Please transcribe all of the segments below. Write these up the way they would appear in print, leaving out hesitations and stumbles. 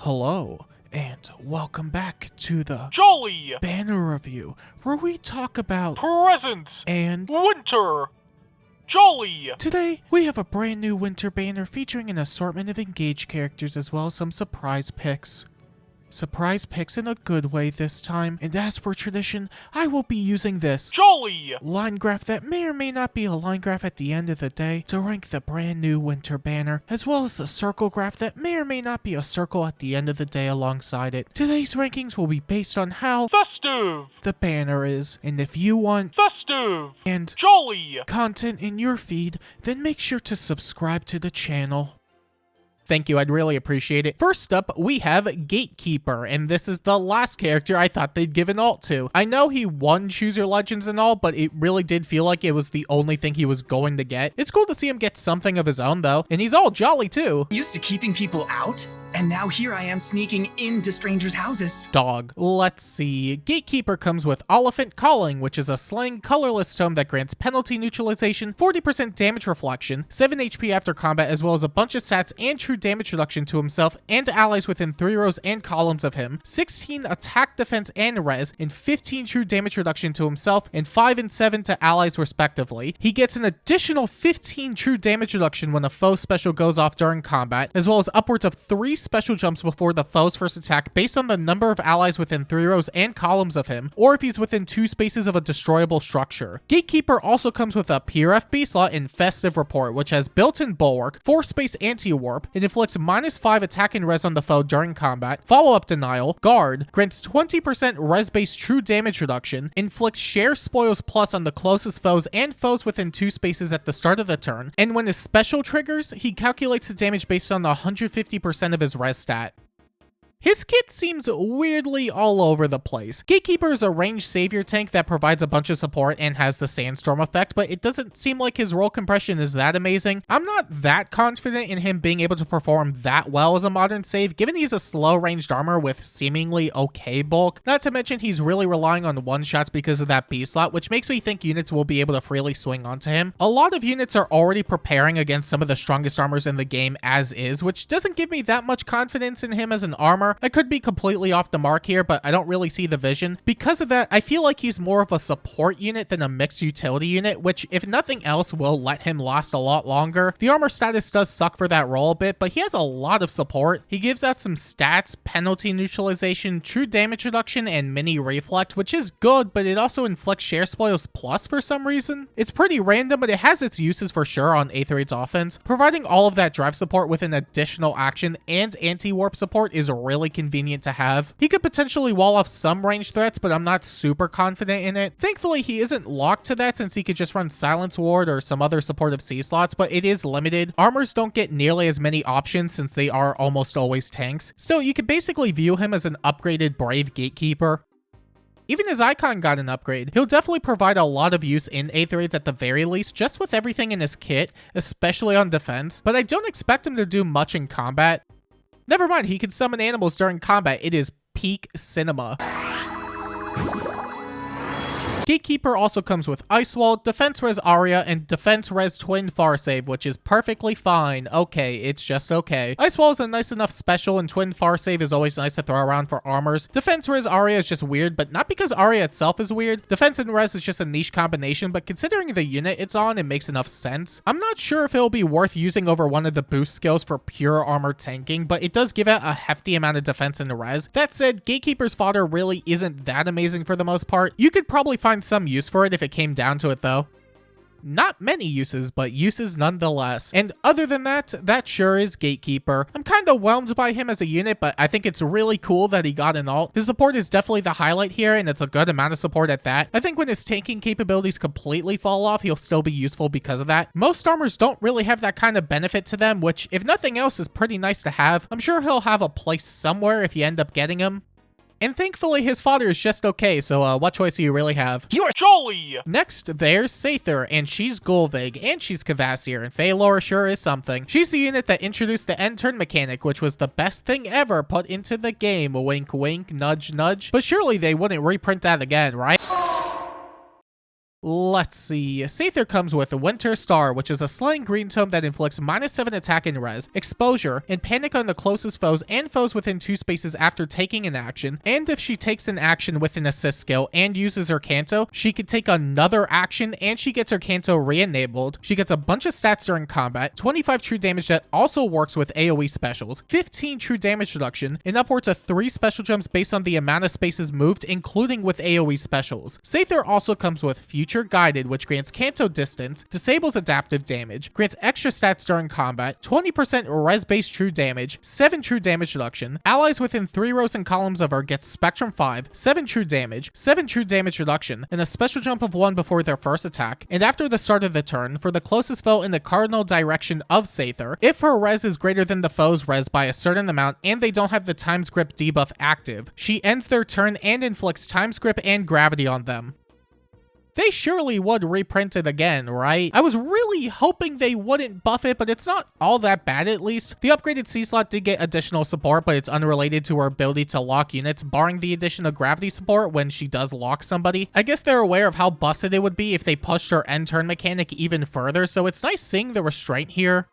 Hello, and welcome back to the Jolly banner review, where we talk about Present and Winter Jolly. Today, we have a brand new winter banner featuring an assortment of engaged characters as well as some surprise picks. Surprise picks in a good way this time, and as per tradition, I will be using this Jolly line graph that may or may not be a line graph at the end of the day to rank the brand new winter banner, as well as the circle graph that may or may not be a circle at the end of the day alongside it. Today's rankings will be based on how Festive the banner is, and if you want Festive and Jolly content in your feed, then make sure to subscribe to the channel. Thank you, I'd really appreciate it. First up, we have Gatekeeper, and this is the last character I thought they'd give an alt to. I know he won Choose Your Legends and all, but it really did feel like it was the only thing he was going to get. It's cool to see him get something of his own though, and he's all jolly too. Used to keeping people out, and now here I am sneaking into strangers' houses. Dog. Let's see. Gatekeeper comes with Elephant Calling, which is a slang colorless tome that grants penalty neutralization, 40% damage reflection, 7 HP after combat, as well as a bunch of stats and true damage reduction to himself and allies within 3 rows and columns of him, 16 attack, defense, and res, and 15 true damage reduction to himself, and 5 and 7 to allies respectively. He gets an additional 15 true damage reduction when a foe special goes off during combat, as well as upwards of 3 special jumps before the foe's first attack based on the number of allies within 3 rows and columns of him, or if he's within 2 spaces of a destroyable structure. Gatekeeper also comes with a PRFB slot in Festive Report, which has built-in Bulwark, 4-space anti-warp, it inflicts -5 attack and res on the foe during combat, follow-up denial, guard, grants 20% res-based true damage reduction, inflicts share spoils plus on the closest foes and foes within 2 spaces at the start of the turn, and when his special triggers, he calculates the damage based on 150% of his res stat. His kit seems weirdly all over the place. Gatekeeper is a ranged savior tank that provides a bunch of support and has the sandstorm effect, but it doesn't seem like his roll compression is that amazing. I'm not that confident in him being able to perform that well as a modern save, given he's a slow ranged armor with seemingly okay bulk. Not to mention he's really relying on one-shots because of that B slot, which makes me think units will be able to freely swing onto him. A lot of units are already preparing against some of the strongest armors in the game as is, which doesn't give me that much confidence in him as an armor. I could be completely off the mark here, but I don't really see the vision. Because of that, I feel like he's more of a support unit than a mixed utility unit, which if nothing else will let him last a lot longer. The armor status does suck for that role a bit, but he has a lot of support. He gives out some stats, penalty neutralization, true damage reduction, and mini reflect, which is good, but it also inflicts share spoils plus for some reason. It's pretty random, but it has its uses for sure on Aetherite's offense. Providing all of that drive support with an additional action and anti-warp support is really convenient to have. He could potentially wall off some ranged threats, but I'm not super confident in it. Thankfully, he isn't locked to that since he could just run Silence Ward or some other supportive C slots, but it is limited. Armors don't get nearly as many options since they are almost always tanks. Still, you could basically view him as an upgraded Brave Gatekeeper. Even his icon got an upgrade. He'll definitely provide a lot of use in Aetherites at the very least, just with everything in his kit, especially on defense, but I don't expect him to do much in combat. Never mind, he can summon animals during combat. It is peak cinema. Gatekeeper also comes with Ice Wall, Defense Res Aria, and Defense Res Twin Far Save, which is perfectly fine. Okay, it's just okay. Ice Wall is a nice enough special, and Twin Far Save is always nice to throw around for armors. Defense Res Aria is just weird, but not because Aria itself is weird. Defense and Res is just a niche combination, but considering the unit it's on, it makes enough sense. I'm not sure if it'll be worth using over one of the boost skills for pure armor tanking, but it does give out a hefty amount of defense and res. That said, Gatekeeper's fodder really isn't that amazing for the most part. You could probably find some use for it if it came down to it though. Not many uses, but uses nonetheless. And other than that, that sure is Gatekeeper. I'm kind of whelmed by him as a unit, but I think it's really cool that he got an alt. His support is definitely the highlight here, and it's a good amount of support at that. I think when his tanking capabilities completely fall off, he'll still be useful because of that. Most armors don't really have that kind of benefit to them, which if nothing else is pretty nice to have. I'm sure he'll have a place somewhere if you end up getting him. And thankfully, his fodder is just okay, so what choice do you really have? You're Jolly! Next, there's Seithr, and she's Gulvig, and she's Kvasir, and Phalor sure is something. She's the unit that introduced the end turn mechanic, which was the best thing ever put into the game. Wink wink, nudge nudge. But surely they wouldn't reprint that again, right? Let's see. Seithr comes with Winter Star, which is a slaying green tome that inflicts -7 attack and res, exposure, and panic on the closest foes and foes within 2 spaces after taking an action. And if she takes an action with an assist skill and uses her Canto, she could take another action and she gets her Canto re-enabled. She gets a bunch of stats during combat, 25 true damage that also works with AoE specials, 15 true damage reduction, and upwards of 3 special jumps based on the amount of spaces moved, including with AoE specials. Seithr also comes with Future Guided, which grants Canto distance, disables adaptive damage, grants extra stats during combat, 20% res-based true damage, 7 true damage reduction. Allies within 3 rows and columns of her get Spectrum 5, 7 true damage, 7 true damage reduction, and a special jump of 1 before their first attack. And after the start of the turn, for the closest foe in the cardinal direction of Seithr, if her res is greater than the foe's res by a certain amount and they don't have the Time's Grip debuff active, she ends their turn and inflicts Time's Grip and Gravity on them. They surely would reprint it again, right? I was really hoping they wouldn't buff it, but it's not all that bad at least. The upgraded C slot did get additional support, but it's unrelated to her ability to lock units, barring the addition of gravity support when she does lock somebody. I guess they're aware of how busted it would be if they pushed her end turn mechanic even further, so it's nice seeing the restraint here.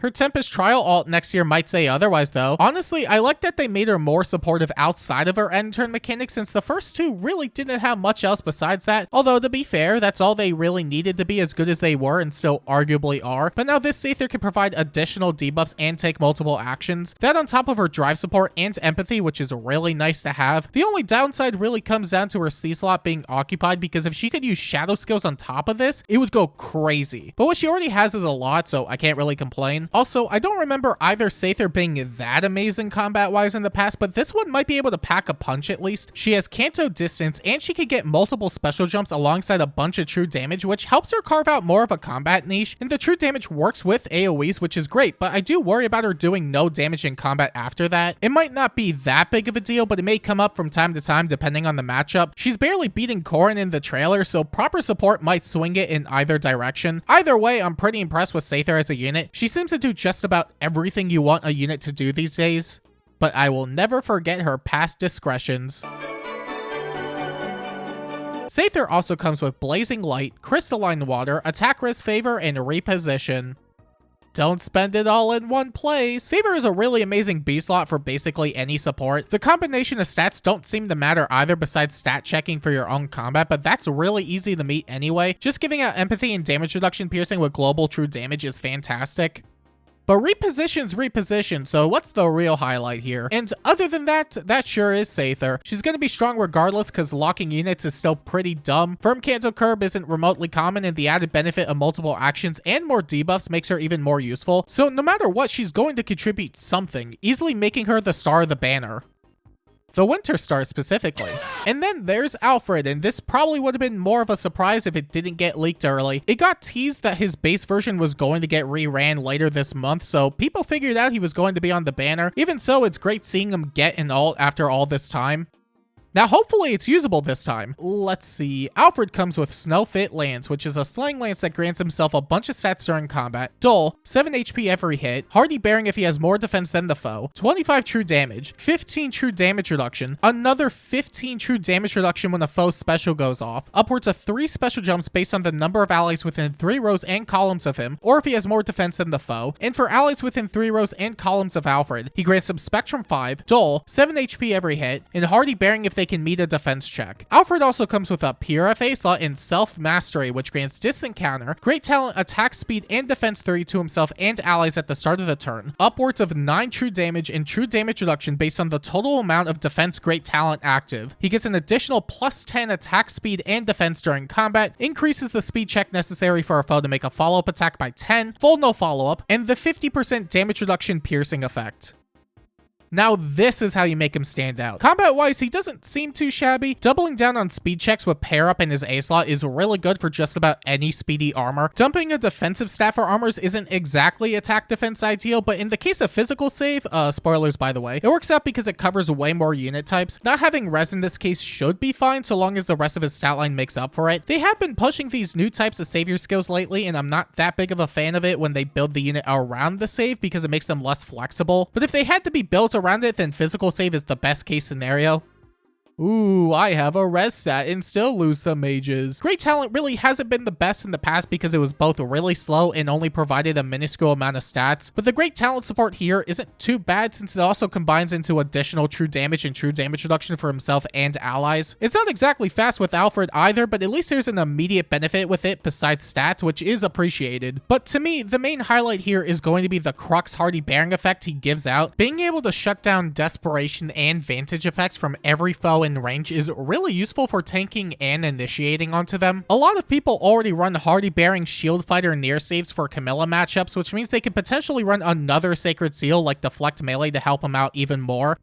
Her Tempest Trial alt next year might say otherwise though. Honestly, I like that they made her more supportive outside of her end turn mechanic since the first 2 really didn't have much else besides that. Although to be fair, that's all they really needed to be as good as they were and still arguably are. But now this Seithr can provide additional debuffs and take multiple actions. That on top of her drive support and empathy, which is really nice to have. The only downside really comes down to her C slot being occupied, because if she could use shadow skills on top of this, it would go crazy. But what she already has is a lot, so I can't really complain. Also, I don't remember either Seithr being that amazing combat-wise in the past, but this one might be able to pack a punch at least. She has Canto distance, and she could get multiple special jumps alongside a bunch of true damage, which helps her carve out more of a combat niche. And the true damage works with AoEs, which is great, but I do worry about her doing no damage in combat after that. It might not be that big of a deal, but it may come up from time to time depending on the matchup. She's barely beating Corrin in the trailer, so proper support might swing it in either direction. Either way, I'm pretty impressed with Seithr as a unit. She seems to do just about everything you want a unit to do these days, but I will never forget her past discretions. Seithr also comes with Blazing Light, Crystalline Water, Attack Res Favor, and Reposition. Don't spend it all in one place. Favor is a really amazing B slot for basically any support. The combination of stats don't seem to matter either besides stat checking for your own combat, but that's really easy to meet anyway. Just giving out empathy and damage reduction piercing with global true damage is fantastic. But reposition's reposition, so what's the real highlight here? And other than that, that sure is Seithr. She's going to be strong regardless because locking units is still pretty dumb. Firm Canto Curb isn't remotely common, and the added benefit of multiple actions and more debuffs makes her even more useful. So no matter what, she's going to contribute something, easily making her the star of the banner. The Winter Star specifically. And then there's Alfred, and this probably would have been more of a surprise if it didn't get leaked early. It got teased that his base version was going to get re-ran later this month, so people figured out he was going to be on the banner. Even so, it's great seeing him get an ult after all this time. Now, hopefully it's usable this time. Let's see. Alfred comes with Snowfit Lance, which is a slaying lance that grants himself a bunch of stats during combat. Dull, 7 HP every hit, Hardy Bearing if he has more defense than the foe, 25 true damage, 15 true damage reduction, another 15 true damage reduction when a foe's special goes off, upwards of 3 special jumps based on the number of allies within 3 rows and columns of him, or if he has more defense than the foe. And for allies within 3 rows and columns of Alfred, he grants him Spectrum 5, Dull, 7 HP every hit, and Hardy Bearing if they can meet a defense check. Alfred also comes with a pure FA slot in Self-Mastery, which grants distant counter, great talent, attack speed, and defense 3 to himself and allies at the start of the turn, upwards of 9 true damage and true damage reduction based on the total amount of defense great talent active. He gets an additional plus 10 attack speed and defense during combat, increases the speed check necessary for a foe to make a follow-up attack by 10, full no follow-up, and the 50% damage reduction piercing effect. Now this is how you make him stand out. Combat-wise, he doesn't seem too shabby. Doubling down on speed checks with pair up in his A slot is really good for just about any speedy armor. Dumping a defensive stat for armors isn't exactly attack defense ideal, but in the case of physical save, spoilers by the way, it works out because it covers way more unit types. Not having res in this case should be fine so long as the rest of his stat line makes up for it. They have been pushing these new types of savior skills lately, and I'm not that big of a fan of it when they build the unit around the save because it makes them less flexible. But if they had to be built around it, then physical save is the best case scenario. Ooh, I have a res stat and still lose the mages. Great talent really hasn't been the best in the past because it was both really slow and only provided a minuscule amount of stats, but the great talent support here isn't too bad since it also combines into additional true damage and true damage reduction for himself and allies. It's not exactly fast with Alfred either, but at least there's an immediate benefit with it besides stats, which is appreciated. But to me, the main highlight here is going to be the Crux Hardy Bearing effect he gives out. Being able to shut down Desperation and Vantage effects from every foe in range is really useful for tanking and initiating onto them. A lot of people already run Hardy Bearing Shield Fighter near saves for Camilla matchups, which means they could potentially run another Sacred Seal like Deflect Melee to help them out even more.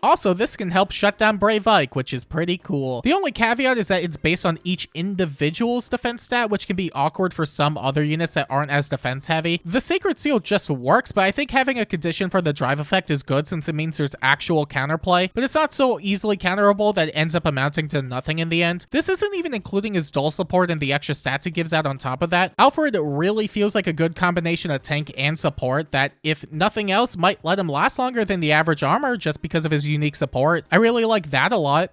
Also, this can help shut down Brave Ike, which is pretty cool. The only caveat is that it's based on each individual's defense stat, which can be awkward for some other units that aren't as defense heavy. The Sacred Seal just works, but I think having a condition for the drive effect is good since it means there's actual counterplay, but it's not so easily counterable that it ends up amounting to nothing in the end. This isn't even including his dull support and the extra stats it gives out on top of that. Alfred really feels like a good combination of tank and support that, if nothing else, might let him last longer than the average armor just because of his unique support. I really like that a lot.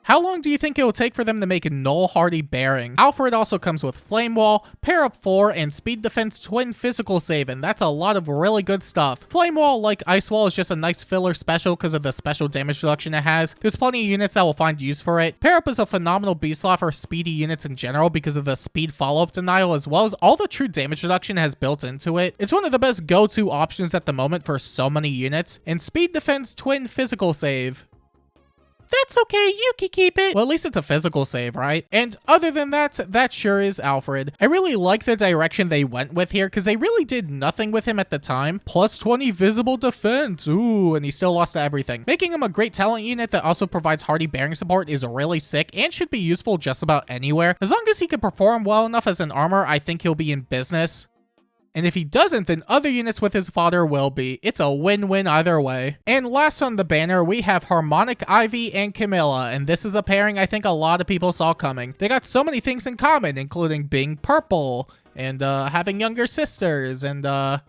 How long do you think it will take for them to make a Null Hardy Bearing? Alfred also comes with Flame Wall, Pair Up 4, and Speed Defense Twin Physical Save, and that's a lot of really good stuff. Flame Wall, like Ice Wall, is just a nice filler special because of the special damage reduction it has. There's plenty of units that will find use for it. Pair Up is a phenomenal B-slot for speedy units in general because of the speed follow-up denial as well as all the true damage reduction it has built into it. It's one of the best go-to options at the moment for so many units. And Speed Defense Twin Physical Save. That's okay, you can keep it. Well, at least it's a physical save, right? And other than that, that sure is Alfred. I really like the direction they went with here because they really did nothing with him at the time. Plus 20 visible defense. Ooh, and he still lost to everything. Making him a great talent unit that also provides Hardy Bearing support is really sick and should be useful just about anywhere. As long as he can perform well enough as an armor, I think he'll be in business. And if he doesn't, then other units with his fodder will be. It's a win-win either way. And last on the banner, we have Harmonic Ivy and Camilla, and this is a pairing I think a lot of people saw coming. They got so many things in common, including being purple, and having younger sisters, and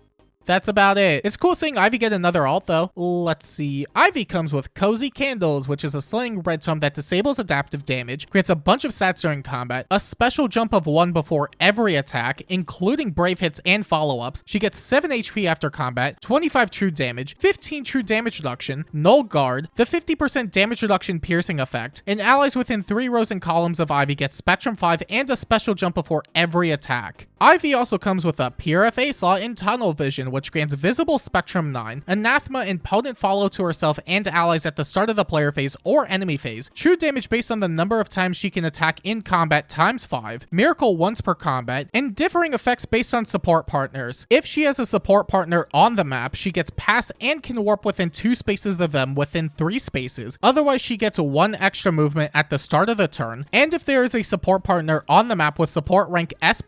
that's about it. It's cool seeing Ivy get another alt though. Let's see. Ivy comes with Cozy Candles, which is a slaying red tome that disables adaptive damage, grants a bunch of stats during combat, a special jump of 1 before every attack, including brave hits and follow-ups. She gets 7 HP after combat, 25 true damage, 15 true damage reduction, null guard, the 50% damage reduction piercing effect, and allies within 3 rows and columns of Ivy get Spectrum 5 and a special jump before every attack. Ivy also comes with a Pure FA slot in Tunnel Vision, which grants Visible Spectrum 9, Anathema and Potent Follow to herself and allies at the start of the player phase or enemy phase, true damage based on the number of times she can attack in combat times 5, Miracle once per combat, and differing effects based on support partners. If she has a support partner on the map, she gets Pass and can warp within 2 spaces of them within 3 spaces. Otherwise, she gets 1 extra movement at the start of the turn, and if there is a support partner on the map with support rank S+,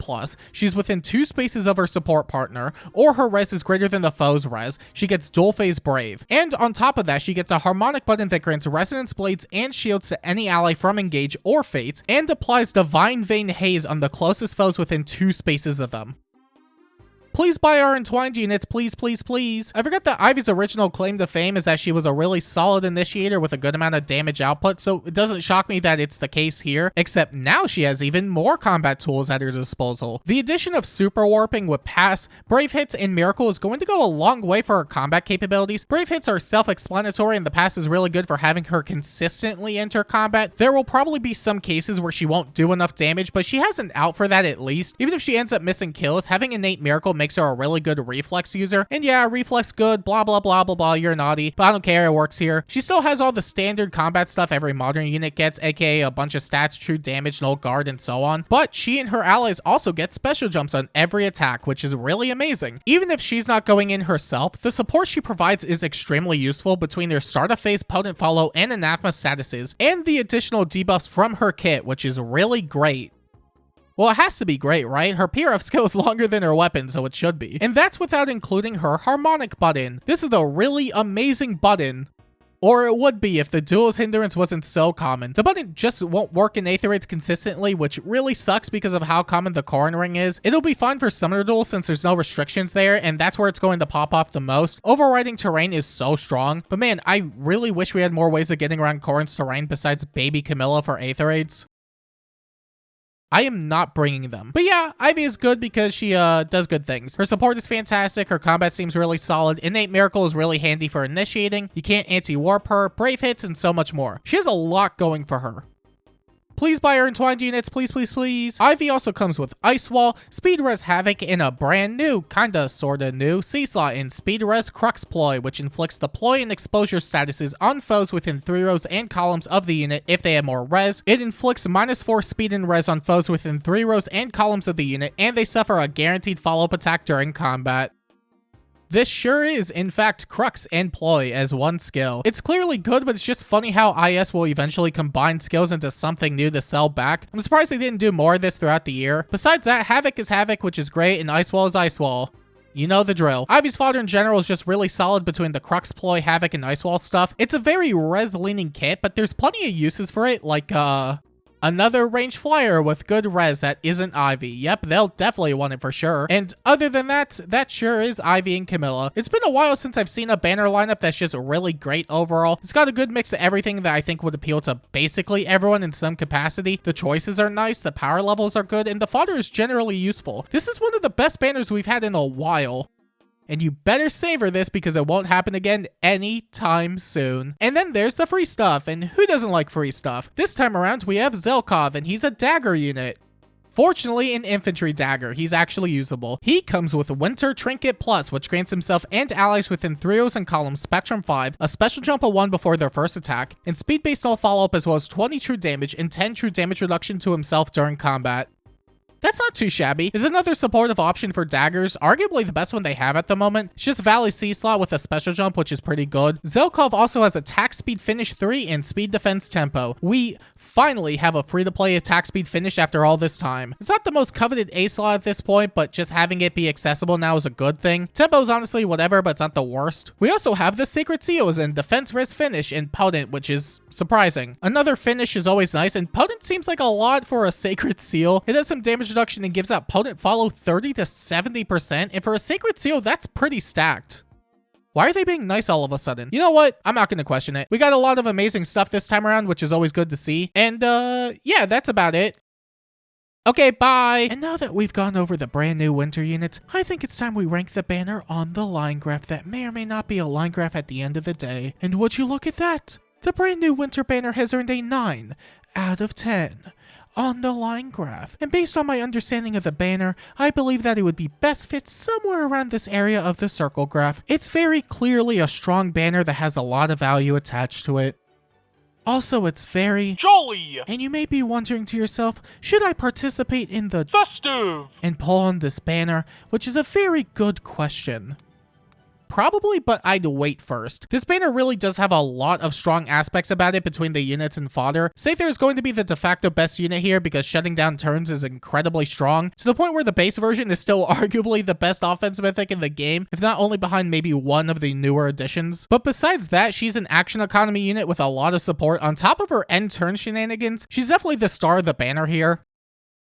she's within 2 spaces of her support partner, or her res is greater than the foe's res, she gets Dual Phase Brave. And on top of that, she gets a harmonic button that grants Resonance Blades and Shields to any ally from Engage or Fates, and applies Divine Vein Haze on the closest foes within 2 spaces of them. Please buy our Entwined units, please, please, please. I forgot that Ivy's original claim to fame is that she was a really solid initiator with a good amount of damage output, so it doesn't shock me that it's the case here, except now she has even more combat tools at her disposal. The addition of Super Warping with Pass, Brave Hits, and Miracle is going to go a long way for her combat capabilities. Brave Hits are self-explanatory and the Pass is really good for having her consistently enter combat. There will probably be some cases where she won't do enough damage, but she has an out for that at least. Even if she ends up missing kills, having Innate Miracle makes her a really good reflex user. And yeah, reflex good, blah, blah, blah, blah, blah, you're naughty, but I don't care, it works here. She still has all the standard combat stuff every modern unit gets, aka a bunch of stats, true damage, null guard, and so on. But she and her allies also get special jumps on every attack, which is really amazing. Even if she's not going in herself, the support she provides is extremely useful between their start of phase, potent follow, and anathema statuses, and the additional debuffs from her kit, which is really great. Well, it has to be great, right? Her PRF skill is longer than her weapon, so it should be. And that's without including her harmonic button. This is a really amazing button. Or it would be if the duel's hindrance wasn't so common. The button just won't work in Aether consistently, which really sucks because of how common the Corrin ring is. It'll be fine for summoner duels since there's no restrictions there, and that's where it's going to pop off the most. Overriding terrain is so strong, but man, I really wish we had more ways of getting around Corrin's terrain besides baby Camilla for Aether raids. I am not bringing them. But yeah, Ivy is good because she does good things. Her support is fantastic, her combat seems really solid, Innate Miracle is really handy for initiating, you can't anti-warp her, brave hits, and so much more. She has a lot going for her. Please buy her entwined units, please, please, please. Ivy also comes with Ice Wall, Speed Res Havoc, and a brand new, kinda sorta new, Seesaw in Speed Res Crux Ploy, which inflicts the ploy and exposure statuses on foes within 3 rows and columns of the unit if they have more res. It inflicts -4 speed and res on foes within 3 rows and columns of the unit, and they suffer a guaranteed follow-up attack during combat. This sure is, in fact, Crux and Ploy as one skill. It's clearly good, but it's just funny how IS will eventually combine skills into something new to sell back. I'm surprised they didn't do more of this throughout the year. Besides that, Havoc is Havoc, which is great, and Ice Wall is Ice Wall. You know the drill. Ivy's fodder in general is just really solid between the Crux, Ploy, Havoc, and Ice Wall stuff. It's a very res-leaning kit, but there's plenty of uses for it, like, another range flyer with good res that isn't Ivy. Yep, they'll definitely want it for sure. And other than that, that sure is Ivy and Camilla. It's been a while since I've seen a banner lineup that's just really great overall. It's got a good mix of everything that I think would appeal to basically everyone in some capacity. The choices are nice, the power levels are good, and the fodder is generally useful. This is one of the best banners we've had in a while. And you better savor this because it won't happen again anytime soon. And then there's the free stuff, and who doesn't like free stuff? This time around, we have Zelkov, and he's a dagger unit. Fortunately, an infantry dagger, he's actually usable. He comes with Winter Trinket Plus, which grants himself and allies within 3 rows and columns Spectrum 5, a special jump of 1 before their first attack, and speed-based null follow-up as well as 20 true damage and 10 true damage reduction to himself during combat. That's not too shabby. It's another supportive option for daggers, arguably the best one they have at the moment. It's just Valley C slot with a special jump, which is pretty good. Zelkov also has attack speed finish 3 and speed defense tempo. We finally have a free-to-play attack speed finish after all this time. It's not the most coveted A slot at this point, but just having it be accessible now is a good thing. Tempo is honestly whatever, but it's not the worst. We also have the Sacred Seals and defense res finish and potent, which is surprising. Another finish is always nice, and potent seems like a lot for a Sacred Seal. It has some damage reduction and gives out potent follow 30 to 70%, and for a Sacred Seal, that's pretty stacked. Why are they being nice all of a sudden? You know what? I'm not going to question it. We got a lot of amazing stuff this time around, which is always good to see. And, yeah, that's about it. Okay, bye! And now that we've gone over the brand new winter units, I think it's time we rank the banner on the line graph that may or may not be a line graph at the end of the day. And would you look at that? The brand new winter banner has earned a 9 out of 10. On the line graph. And based on my understanding of the banner, I believe that it would be best fit somewhere around this area of the circle graph. It's very clearly a strong banner that has a lot of value attached to it. Also, it's very jolly. And you may be wondering to yourself, should I participate in the festive and pull on this banner? Which is a very good question. Probably, but I'd wait first. This banner really does have a lot of strong aspects about it between the units and fodder. Seithr is going to be the de facto best unit here because shutting down turns is incredibly strong, to the point where the base version is still arguably the best offense mythic in the game, if not only behind maybe one of the newer additions. But besides that, she's an action economy unit with a lot of support. On top of her end turn shenanigans, she's definitely the star of the banner here.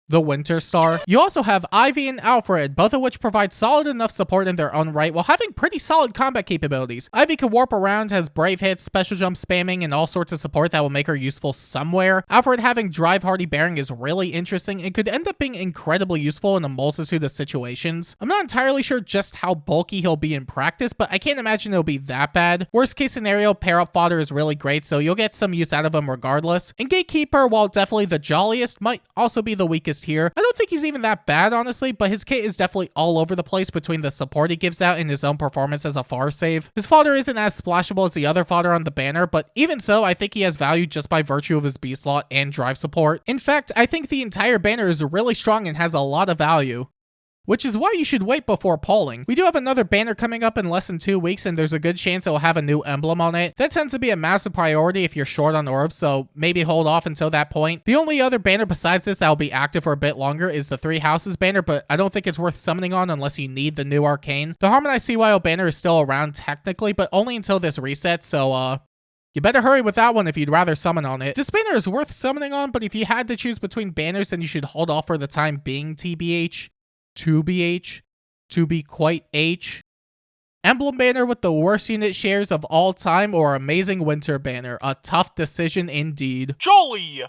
The Winter Star. You also have Ivy and Alfred, both of which provide solid enough support in their own right while having pretty solid combat capabilities. Ivy can warp around, has brave hits, special jump spamming, and all sorts of support that will make her useful somewhere. Alfred having drive hardy bearing is really interesting and could end up being incredibly useful in a multitude of situations. I'm not entirely sure just how bulky he'll be in practice, but I can't imagine it'll be that bad. Worst case scenario, pair up fodder is really great, so you'll get some use out of him regardless. And Gatekeeper, while definitely the jolliest, might also be the weakest here. I don't think he's even that bad, honestly, but his kit is definitely all over the place between the support he gives out and his own performance as a far save. His fodder isn't as splashable as the other fodder on the banner, but even so, I think he has value just by virtue of his B slot and drive support. In fact, I think the entire banner is really strong and has a lot of value. Which is why you should wait before polling. We do have another banner coming up in less than 2 weeks, and there's a good chance it will have a new emblem on it. That tends to be a massive priority if you're short on orbs, so maybe hold off until that point. The only other banner besides this that will be active for a bit longer is the Three Houses banner, but I don't think it's worth summoning on unless you need the new arcane. The Harmonized CYO banner is still around technically, but only until this reset, so You better hurry with that one if you'd rather summon on it. This banner is worth summoning on, but if you had to choose between banners, then you should hold off for the time being TBH, 2BH, to be quite H. Emblem banner with the worst unit shares of all time or Amazing Winter banner. A tough decision indeed. Jolly!